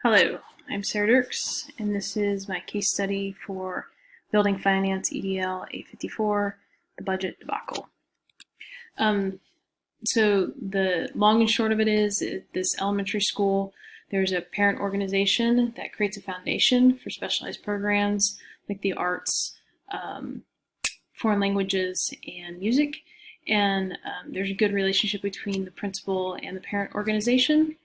Hello, I'm Sarah Dirks, and this is my case study for Building Finance EDL 854, the Budget Debacle. So the long and short of it is, at this elementary school, there's a parent organization that creates a foundation for specialized programs like the arts, foreign languages, and music. And there's a good relationship between the principal and the parent organization.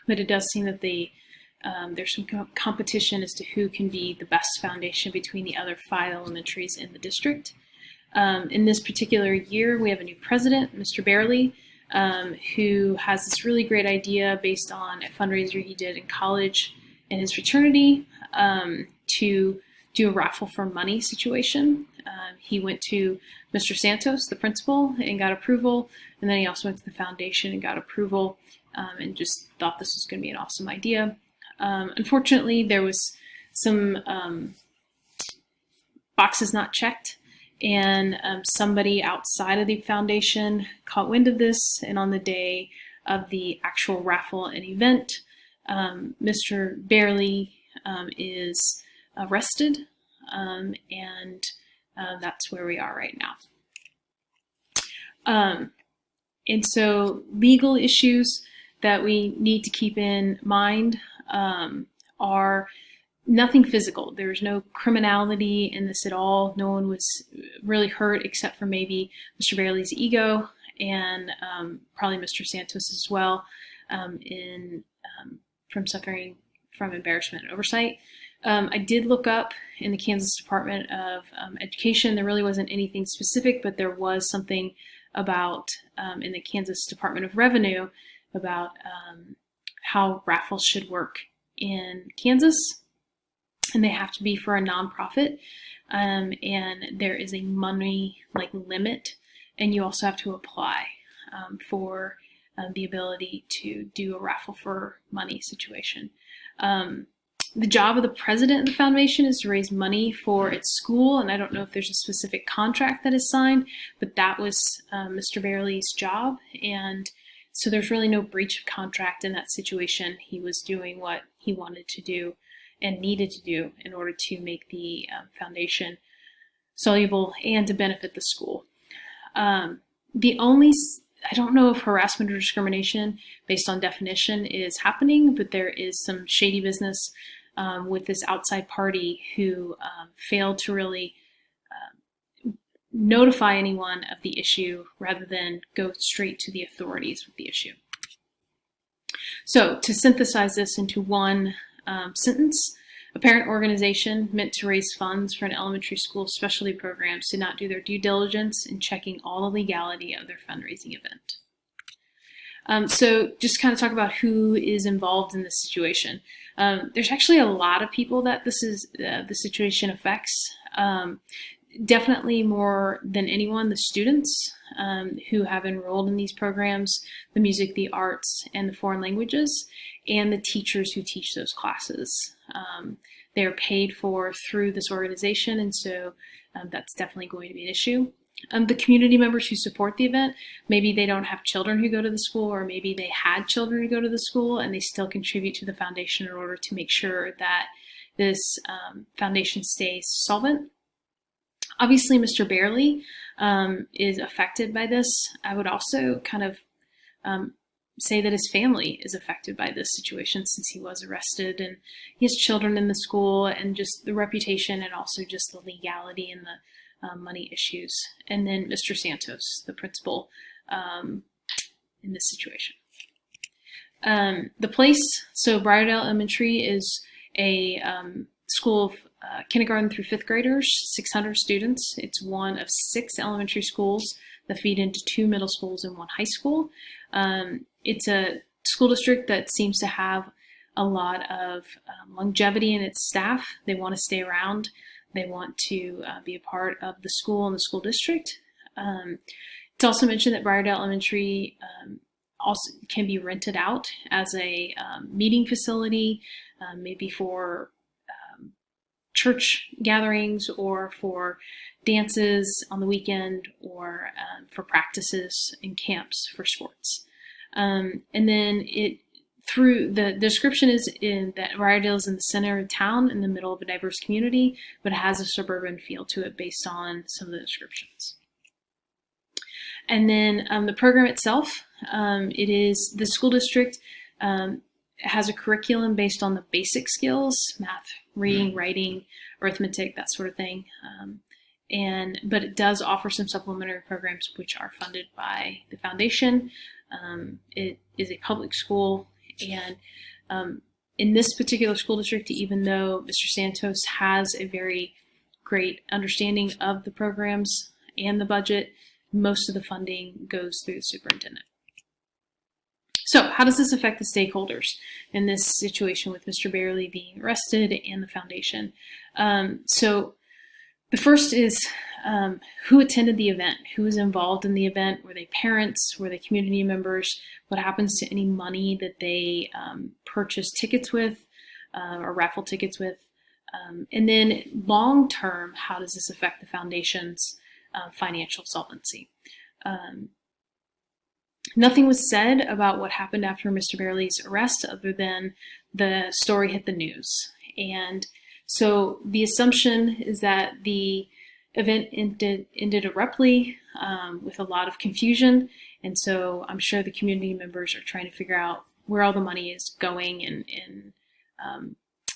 But it does seem that there's some competition as to who can be the best foundation between the other 5 elementaries in the district. In this particular year, we have a new president, Mr. Barely, who has this really great idea based on a fundraiser he did in college in his fraternity to do a raffle for money situation. He went to Mr. Santos, the principal, and got approval, and then he also went to the foundation and got approval, and just thought this was going to be an awesome idea. Unfortunately, there was some boxes not checked, and somebody outside of the foundation caught wind of this, and on the day of the actual raffle and event, Mr. Barely is arrested, and that's where we are right now. And so legal issues that we need to keep in mind are nothing physical. There's no criminality in this at all. No one was really hurt except for maybe Mr. Barely's ego and probably Mr. Santos as well from suffering from embarrassment and oversight. I did look up in the Kansas Department of Education. There really wasn't anything specific, but there was something about in the Kansas Department of Revenue about how raffles should work in Kansas, and they have to be for a nonprofit, and there is a money limit, and you also have to apply for the ability to do a raffle for money situation. The job of the president of the foundation is to raise money for its school, and I don't know if there's a specific contract that is signed, but that was Mr. Barely's job, and so there's really no breach of contract in that situation. He was doing what he wanted to do and needed to do in order to make the foundation soluble and to benefit the school. I don't know if harassment or discrimination based on definition is happening, but there is some shady business with this outside party who failed to really notify anyone of the issue rather than go straight to the authorities with the issue. So to synthesize this into one sentence, a parent organization meant to raise funds for an elementary school specialty programs did not do their due diligence in checking all the legality of their fundraising event. So just kind of talk about who is involved in this situation. There's actually a lot of people that the situation affects. Definitely more than anyone, the students who have enrolled in these programs, the music, the arts, and the foreign languages, and the teachers who teach those classes. They're paid for through this organization, and so that's definitely going to be an issue. The community members who support the event, maybe they don't have children who go to the school, or maybe they had children who go to the school and they still contribute to the foundation in order to make sure that this foundation stays solvent. Obviously, Mr. Barely is affected by this. I would also kind of say that his family is affected by this situation since he was arrested, and he has children in the school, and just the reputation and also just the legality and the money issues. And then Mr. Santos, the principal, in this situation. The place, so Briardale Elementary is a school of kindergarten through 5th graders, 600 students. It's one of 6 elementary schools that feed into 2 middle schools and 1 high school. It's a school district that seems to have a lot of longevity in its staff. They want to stay around. They want to be a part of the school and the school district. It's also mentioned that Briardale Elementary also can be rented out as a meeting facility, maybe for church gatherings or for dances on the weekend, or for practices and camps for sports. And then through the description is in that Rydell is in the center of town in the middle of a diverse community, but it has a suburban feel to it based on some of the descriptions. And then the program itself, it is the school district has a curriculum based on the basic skills, math, reading, writing, arithmetic, that sort of thing. But it does offer some supplementary programs which are funded by the foundation. It is a public school, and in this particular school district, even though Mr. Santos has a very great understanding of the programs and the budget, most of the funding goes through the superintendent. So how does this affect the stakeholders in this situation with Mr. Barely being arrested and the foundation? So the first is who attended the event, who was involved in the event, were they parents, were they community members, what happens to any money that they purchased tickets with or raffle tickets with, and then long term, how does this affect the foundation's financial solvency? Nothing was said about what happened after Mr. Barely's arrest other than the story hit the news. And so the assumption is that the event ended abruptly with a lot of confusion. And so I'm sure the community members are trying to figure out where all the money is going. And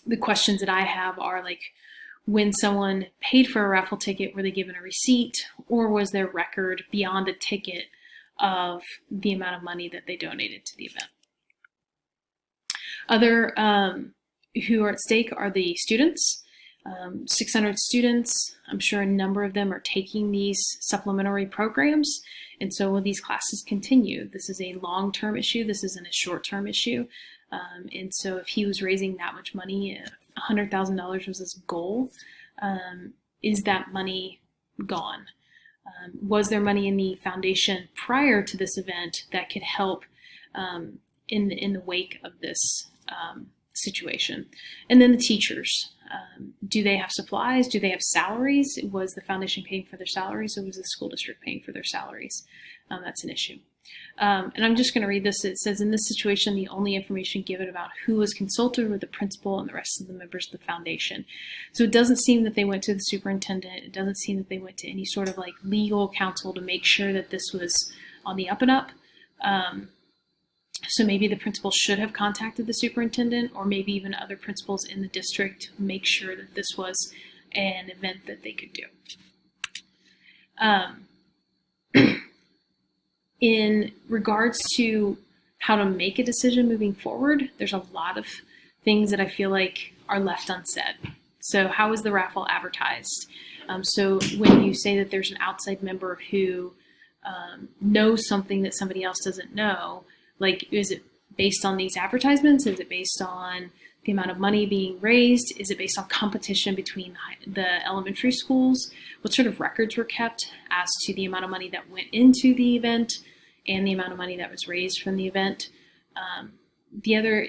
the questions that I have are like, when someone paid for a raffle ticket, were they given a receipt, or was there record beyond a ticket of the amount of money that they donated to the event? Other who are at stake are the students. 600 students, I'm sure a number of them are taking these supplementary programs, and so will these classes continue? This is a long-term issue, this isn't a short-term issue, and so if he was raising that much money, $100,000 was his goal, is that money gone? Was there money in the foundation prior to this event that could help in the wake of this situation? And then the teachers, do they have supplies? Do they have salaries? Was the foundation paying for their salaries, or was the school district paying for their salaries? That's an issue. And I'm just going to read this. It says, in this situation, the only information given about who was consulted were the principal and the rest of the members of the foundation. So it doesn't seem that they went to the superintendent. It doesn't seem that they went to any sort of like legal counsel to make sure that this was on the up and up. So maybe the principal should have contacted the superintendent, or maybe even other principals in the district to make sure that this was an event that they could do. In regards to how to make a decision moving forward, there's a lot of things that I feel like are left unsaid. So how is the raffle advertised? So when you say that there's an outside member who knows something that somebody else doesn't know, like, is it based on these advertisements? Is it based on the amount of money being raised? Is it based on competition between the elementary schools? What sort of records were kept as to the amount of money that went into the event and the amount of money that was raised from the event? The other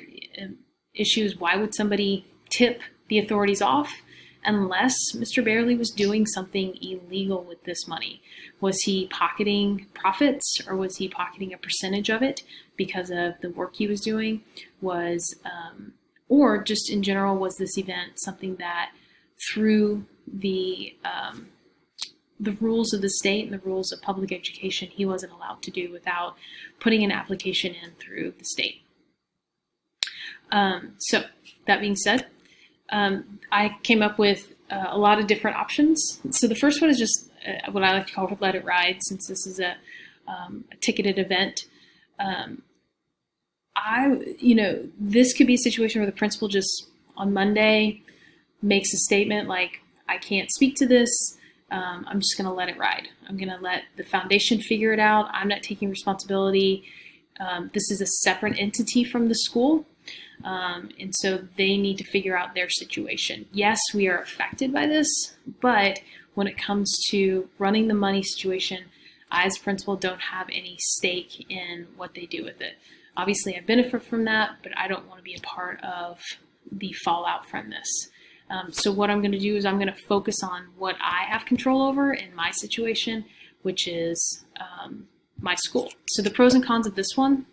issue is, why would somebody tip the authorities off unless Mr. Barely was doing something illegal with this money? Was he pocketing profits, or was he pocketing a percentage of it because of the work he was doing? Or just in general, was this event something that through the rules of the state and the rules of public education, he wasn't allowed to do without putting an application in through the state? So that being said, I came up with a lot of different options. So the first one is just what I like to call let it ride, since this is a ticketed event. This could be a situation where the principal just on Monday makes a statement like, I can't speak to this. I'm just going to let it ride. I'm going to let the foundation figure it out. I'm not taking responsibility. This is a separate entity from the school. And so they need to figure out their situation. Yes, we are affected by this, but when it comes to running the money situation, I as principal don't have any stake in what they do with it. Obviously, I benefit from that, but I don't want to be a part of the fallout from this. So what I'm going to do is I'm going to focus on what I have control over in my situation, which is my school. So the pros and cons of this one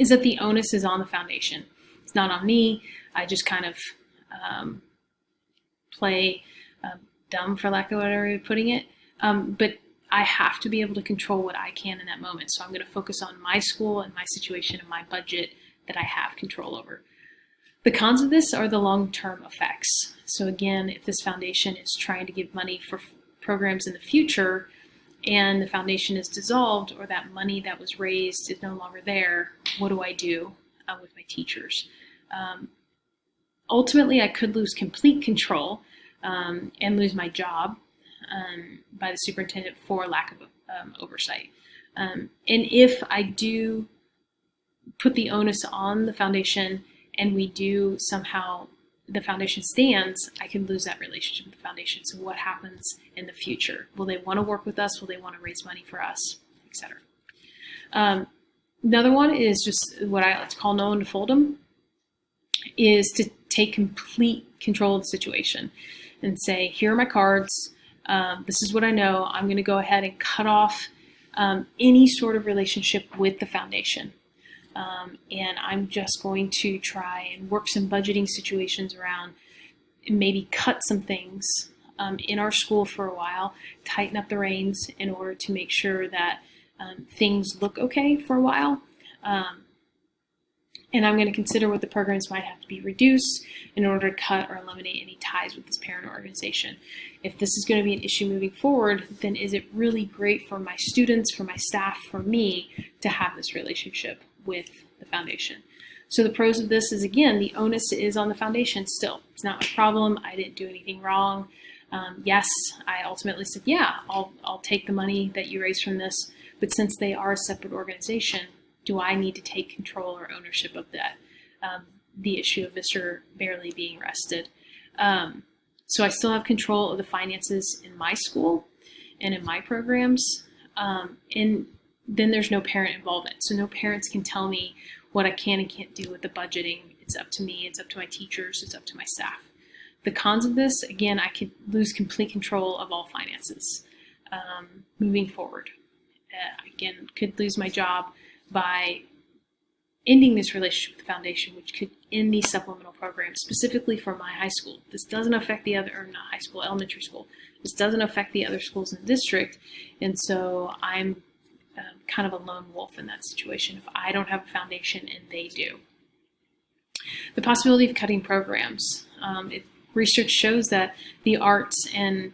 is that the onus is on the foundation. It's not on me. I just kind of play dumb, for lack of a better way of putting it. But I have to be able to control what I can in that moment. So I'm going to focus on my school and my situation and my budget that I have control over. The cons of this are the long-term effects. So again, if this foundation is trying to give money for programs in the future and the foundation is dissolved or that money that was raised is no longer there, what do I do with my teachers? Ultimately, I could lose complete control and lose my job by the superintendent for lack of oversight. And if I do put the onus on the foundation and we do somehow, the foundation stands, I can lose that relationship with the foundation. So what happens in the future? Will they want to work with us? Will they want to raise money for us, etc.? Another one is just what I like to call know when to fold them, is to take complete control of the situation and say, here are my cards. This is what I know. I'm going to go ahead and cut off any sort of relationship with the foundation. And I'm just going to try and work some budgeting situations around, and maybe cut some things in our school for a while, tighten up the reins in order to make sure that things look okay for a while. And I'm going to consider what the programs might have to be reduced in order to cut or eliminate any ties with this parent organization. If this is going to be an issue moving forward, then is it really great for my students, for my staff, for me to have this relationship with the foundation? So the pros of this is, again, the onus is on the foundation still. It's not my problem. I didn't do anything wrong. Yes, I ultimately said, yeah, I'll take the money that you raise from this. But since they are a separate organization, do I need to take control or ownership of that? The issue of Mr. Barely being arrested. So I still have control of the finances in my school and in my programs. And then there's no parent involvement. So no parents can tell me what I can and can't do with the budgeting. It's up to me. It's up to my teachers. It's up to my staff. The cons of this, again, I could lose complete control of all finances moving forward. Again, could lose my job by ending this relationship with the foundation, which could end these supplemental programs, specifically for my high school. This doesn't affect the other, or not high school, elementary school. This doesn't affect the other schools in the district. And so I'm kind of a lone wolf in that situation if I don't have a foundation and they do. The possibility of cutting programs. Research shows that the arts and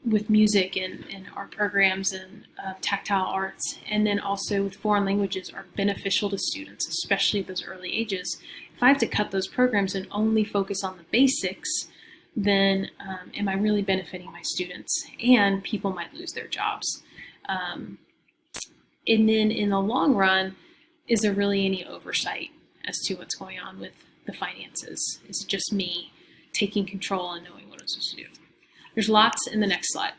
with music and art programs and tactile arts, and then also with foreign languages, are beneficial to students, especially at those early ages. If I have to cut those programs and only focus on the basics, then am I really benefiting my students? And people might lose their jobs. And then in the long run, is there really any oversight as to what's going on with the finances? Is it just me taking control and knowing what I'm supposed to do? There's lots in the next slide.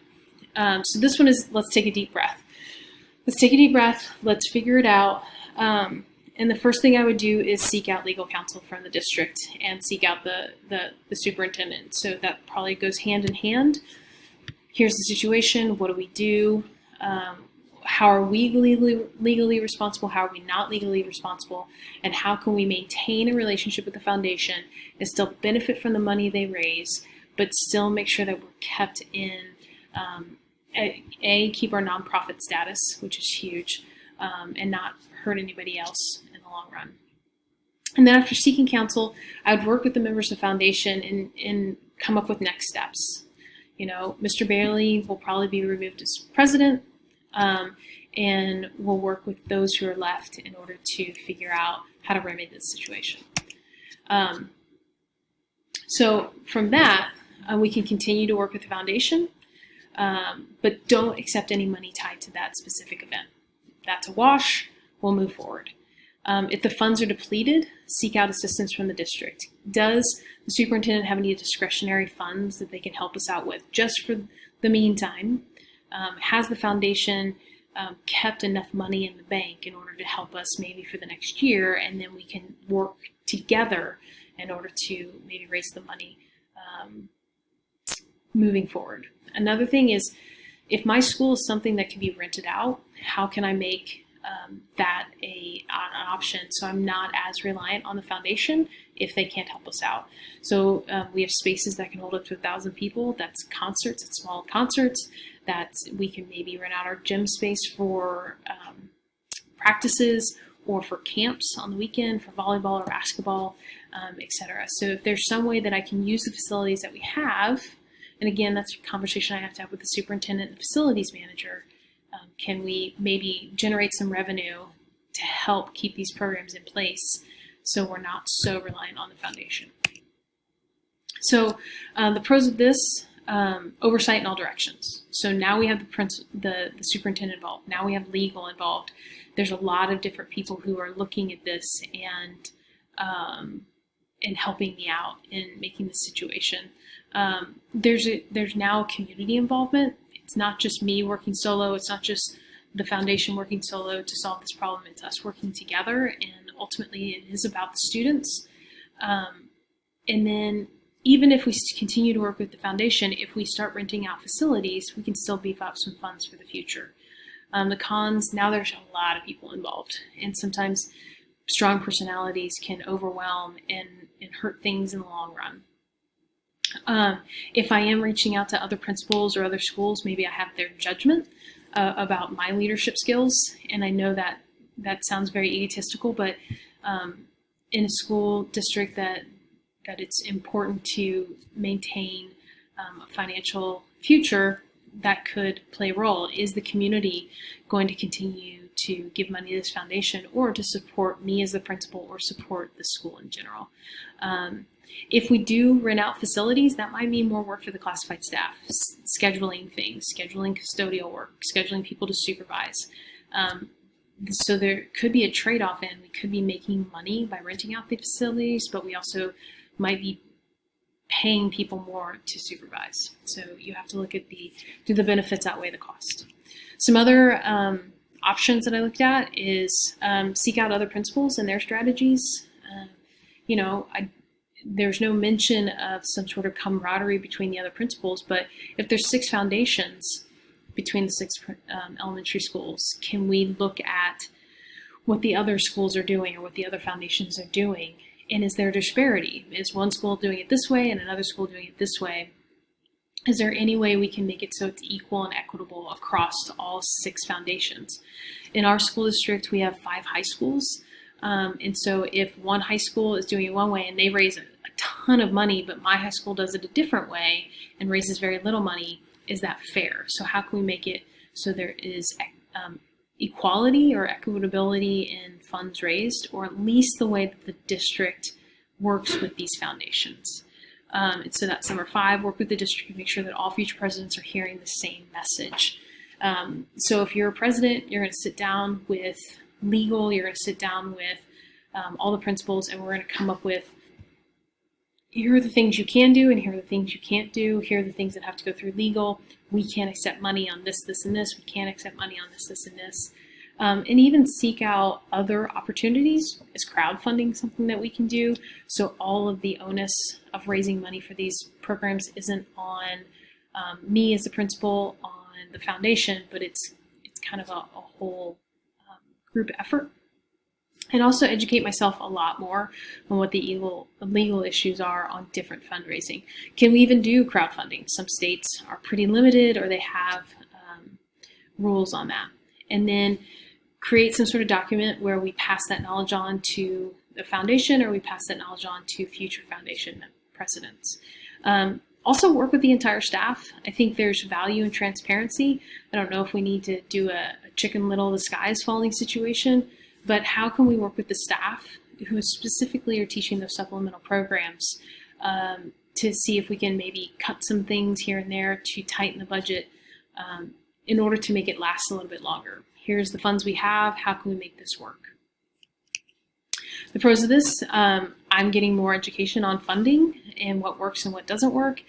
So this one is, let's take a deep breath. Let's take a deep breath. Let's figure it out. And the first thing I would do is seek out legal counsel from the district and seek out the superintendent. So that probably goes hand in hand. Here's the situation. What do we do? How are we legally responsible? How are we not legally responsible? And how can we maintain a relationship with the foundation and still benefit from the money they raise, but still make sure that we're kept in, keep our nonprofit status, which is huge, and not hurt anybody else in the long run. And then after seeking counsel, I would work with the members of the foundation and come up with next steps. You know, Mr. Bailey will probably be removed as president, and we'll work with those who are left in order to figure out how to remedy this situation. So from that, we can continue to work with the foundation, but don't accept any money tied to that specific event. That's a wash. We'll move forward. If the funds are depleted, seek out assistance from the district. Does the superintendent have any discretionary funds that they can help us out with just for the meantime? Has the foundation kept enough money in the bank in order to help us maybe for the next year, and then we can work together in order to maybe raise the money moving forward. Another thing is, if my school is something that can be rented out, how can I make that an option, so I'm not as reliant on the foundation if they can't help us out. So we have spaces that can hold up to 1,000 people. That's concerts, it's small concerts. That's we can maybe rent out our gym space for practices or for camps on the weekend for volleyball or basketball, etc. So if there's some way that I can use the facilities that we have, and again, that's a conversation I have to have with the superintendent and the facilities manager, can we maybe generate some revenue to help keep these programs in place so we're not so reliant on the foundation? So the pros of this, oversight in all directions. So now we have the superintendent involved. Now we have legal involved. There's a lot of different people who are looking at this and helping me out in making the situation. There's now community involvement. It's not just me working solo. It's not just the foundation working solo to solve this problem. It's us working together, and ultimately it is about the students. And then even if we continue to work with the foundation, if we start renting out facilities, we can still beef up some funds for the future. The cons, now there's a lot of people involved, and sometimes strong personalities can overwhelm and hurt things in the long run. If I am reaching out to other principals or other schools, maybe I have their judgment about my leadership skills, and I know that sounds very egotistical, but in a school district that it's important to maintain a financial future, that could play a role. Is the community going to continue to give money to this foundation, or to support me as the principal, or support the school in general? If we do rent out facilities, that might mean more work for the classified staff, scheduling things, scheduling custodial work, scheduling people to supervise. So there could be a trade-off in we could be making money by renting out the facilities, but we also might be paying people more to supervise. So you have to look at do the benefits outweigh the cost? Some other options that I looked at is seek out other principals and their strategies. There's no mention of some sort of camaraderie between the other principals, but if there's 6 foundations between the 6 elementary schools, can we look at what the other schools are doing or what the other foundations are doing? And is there a disparity? Is one school doing it this way and another school doing it this way? Is there any way we can make it so it's equal and equitable across all 6 foundations? In our school district, we have 5 high schools. And so if one high school is doing it one way and they raise a ton of money, but my high school does it a different way and raises very little money, is that fair? So how can we make it so there is equality or equitability in funds raised, or at least the way that the district works with these foundations? And so that's number 5, work with the district and make sure that all future presidents are hearing the same message. So if you're a president, you're going to sit down with legal, you're going to sit down with all the principals, and we're going to come up with, here are the things you can do and here are the things you can't do. Here are the things that have to go through legal. We can't accept money on this, this, and this. We can't accept money on this, this, and this. And even seek out other opportunities. Is crowdfunding something that we can do? So all of the onus of raising money for these programs isn't on me as the principal, on the foundation, but it's kind of a whole group effort. And also educate myself a lot more on what the legal issues are on different fundraising. Can we even do crowdfunding? Some states are pretty limited, or they have rules on that. And then create some sort of document where we pass that knowledge on to the foundation, or we pass that knowledge on to future foundation presidents. Also work with the entire staff. I think there's value in transparency. I don't know if we need to do a Chicken Little, the sky is falling situation, but how can we work with the staff who specifically are teaching those supplemental programs to see if we can maybe cut some things here and there to tighten the budget in order to make it last a little bit longer. Here's the funds we have. How can we make this work? The pros of this, I'm getting more education on funding and what works and what doesn't work.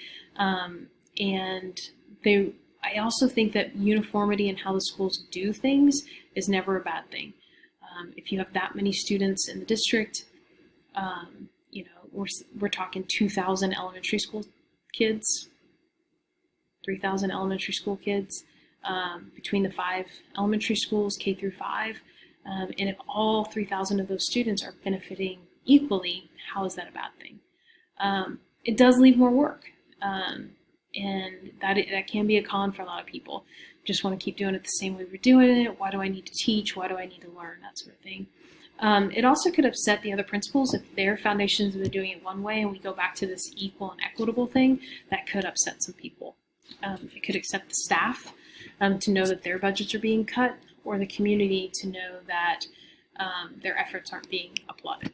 I also think that uniformity in how the schools do things is never a bad thing. If you have that many students in the district, we're talking 2,000 elementary school kids, 3,000 elementary school kids between the 5 elementary schools, K through 5. And if all 3,000 of those students are benefiting equally, how is that a bad thing? It does leave more work, and that can be a con for a lot of people. Just want to keep doing it the same way we're doing it. Why do I need to teach? Why do I need to learn? That sort of thing. It also could upset the other principals if their foundations are doing it one way and we go back to this equal and equitable thing. That could upset some people. It could upset the staff to know that their budgets are being cut, or the community to know that their efforts aren't being applauded.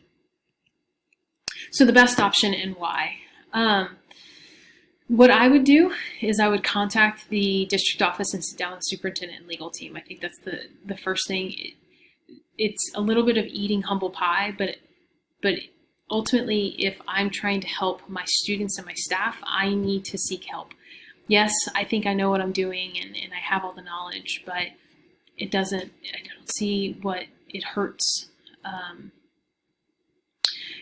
So the best option and why. What I would do is I would contact the district office and sit down with the superintendent and legal team. I think that's the first thing. It's a little bit of eating humble pie, but ultimately, if I'm trying to help my students and my staff, I need to seek help. Yes, I think I know what I'm doing and I have all the knowledge, but I don't see what it hurts.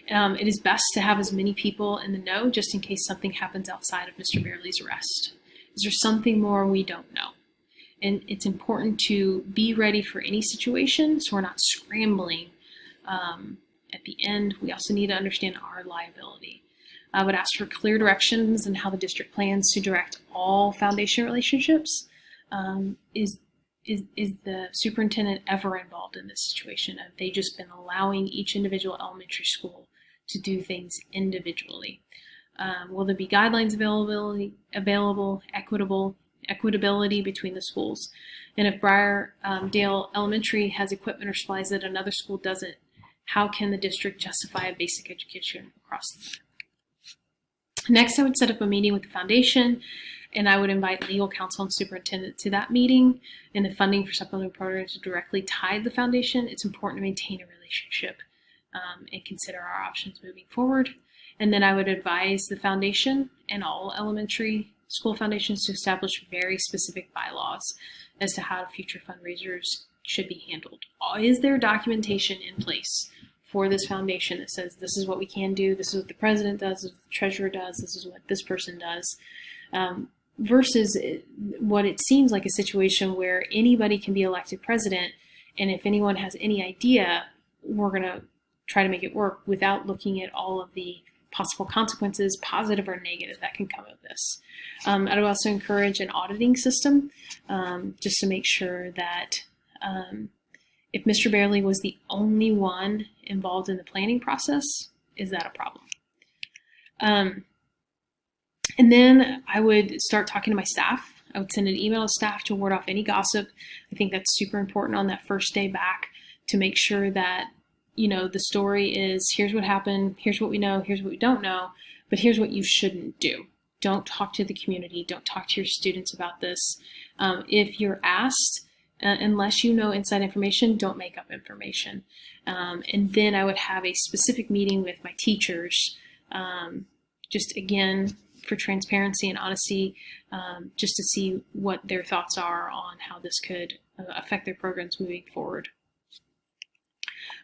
It is best to have as many people in the know just in case something happens outside of Mr. Barely's arrest. Is there something more we don't know? And it's important to be ready for any situation so we're not scrambling. At the end, we also need to understand our liability. I would ask for clear directions on how the district plans to direct all foundation relationships. Is the superintendent ever involved in this situation? Have they just been allowing each individual elementary school to do things individually? Will there be guidelines available, equitability between the schools? And if Dale Elementary has equipment or supplies that another school doesn't, how can the district justify a basic education across the board? Next, I would set up a meeting with the foundation, and I would invite legal counsel and superintendent to that meeting. And if funding for supplemental programs is directly tied to the foundation, it's important to maintain a relationship and consider our options moving forward. And then I would advise the foundation and all elementary school foundations to establish very specific bylaws as to how future fundraisers should be handled. Is there documentation in place for this foundation that says this is what we can do, this is what the president does, this is what the treasurer does, this is what this person does, versus what it seems like a situation where anybody can be elected president, and if anyone has any idea, we're going to try to make it work without looking at all of the possible consequences, positive or negative, that can come of this. I would also encourage an auditing system just to make sure that if Mr. Barely was the only one involved in the planning process, is that a problem? And then I would start talking to my staff. I would send an email to staff to ward off any gossip. I think that's super important on that first day back to make sure that, you know, the story is here's what happened, here's what we know, here's what we don't know, but here's what you shouldn't do. Don't talk to the community. Don't talk to your students about this. If you're asked, unless you know inside information, don't make up information. And then I would have a specific meeting with my teachers, just again, for transparency and honesty, just to see what their thoughts are on how this could affect their programs moving forward.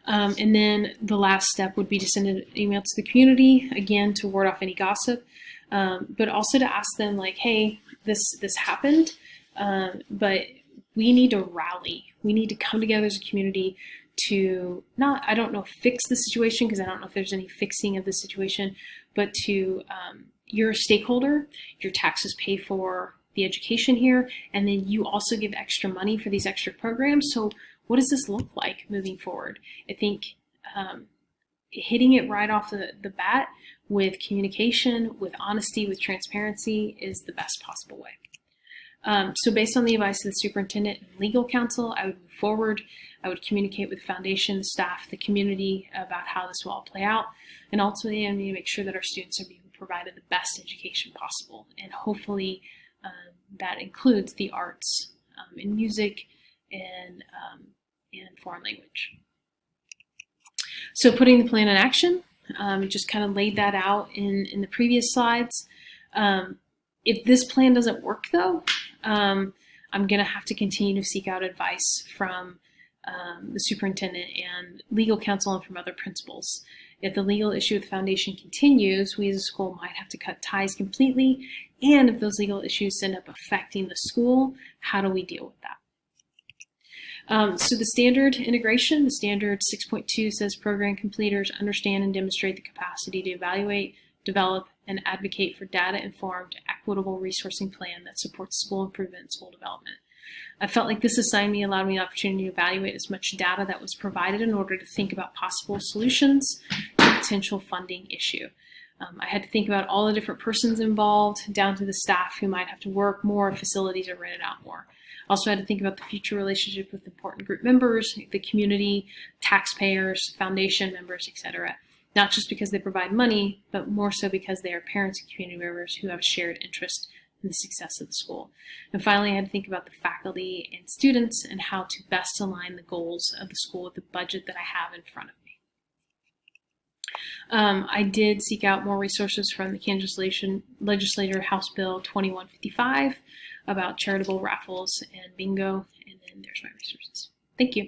And then the last step would be to send an email to the community, again, to ward off any gossip, but also to ask them, like, hey, this happened, but we need to rally. We need to come together as a community to I don't know, fix the situation, because I don't know if there's any fixing of the situation, but to, you're a stakeholder, your taxes pay for the education here, and then you also give extra money for these extra programs. So what does this look like moving forward? I think hitting it right off the bat with communication, with honesty, with transparency is the best possible way. So based on the advice of the superintendent and legal counsel, I would move forward. I would communicate with the foundation, the staff, the community about how this will all play out. And ultimately, I need to make sure that our students are being provided the best education possible. And hopefully that includes the arts and music and foreign language. So putting the plan in action, just kind of laid that out in the previous slides. If this plan doesn't work, though, I'm going to have to continue to seek out advice from the superintendent and legal counsel and from other principals. If the legal issue with the foundation continues, we as a school might have to cut ties completely. And if those legal issues end up affecting the school, how do we deal with that? So the standard integration, the standard 6.2 says program completers understand and demonstrate the capacity to evaluate, develop, and advocate for data-informed, equitable resourcing plan that supports school improvement and school development. I felt like this assignment allowed me an opportunity to evaluate as much data that was provided in order to think about possible solutions to a potential funding issue. I had to think about all the different persons involved, down to the staff who might have to work more if facilities are rented out more. Also had to think about the future relationship with important group members, the community, taxpayers, foundation members, etc. Not just because they provide money, but more so because they are parents and community members who have a shared interest in the success of the school. And finally, I had to think about the faculty and students and how to best align the goals of the school with the budget that I have in front of me. I did seek out more resources from the Kansas Legislature House Bill 2155 about charitable raffles and bingo, and then there's my resources. Thank you.